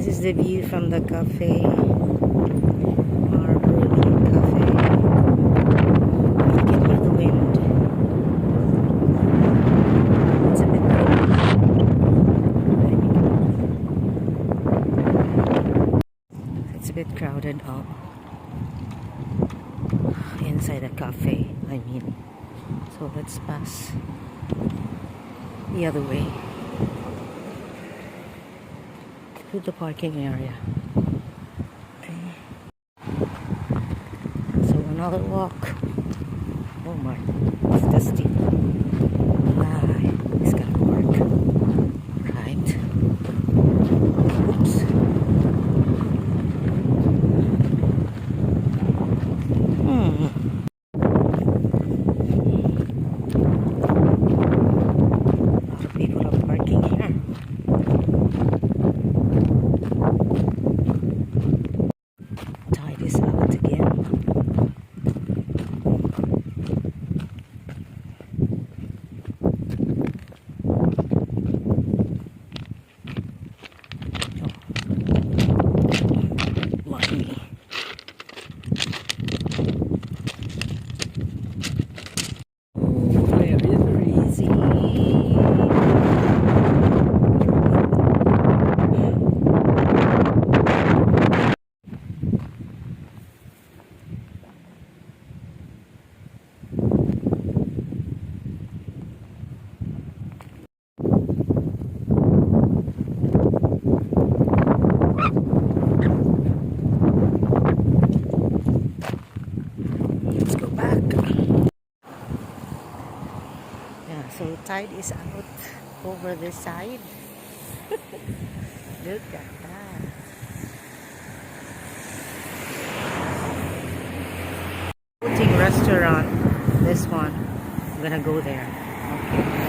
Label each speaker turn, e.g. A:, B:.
A: This is the view from the cafe. Harbor View Cafe. You can hear the wind. It's a bit cold. It's a bit crowded out inside the cafe, I mean. So let's pass the other way to the parking area. Okay. So another walk. Oh my, it's dusty. It's gonna work. Right. Oops. People are parking here. Tide is out again. Blimey. Very easy. Let's go back. Yeah, so tide is out over this side. Look at that. Floating restaurant. This one. I'm gonna go there. Okay.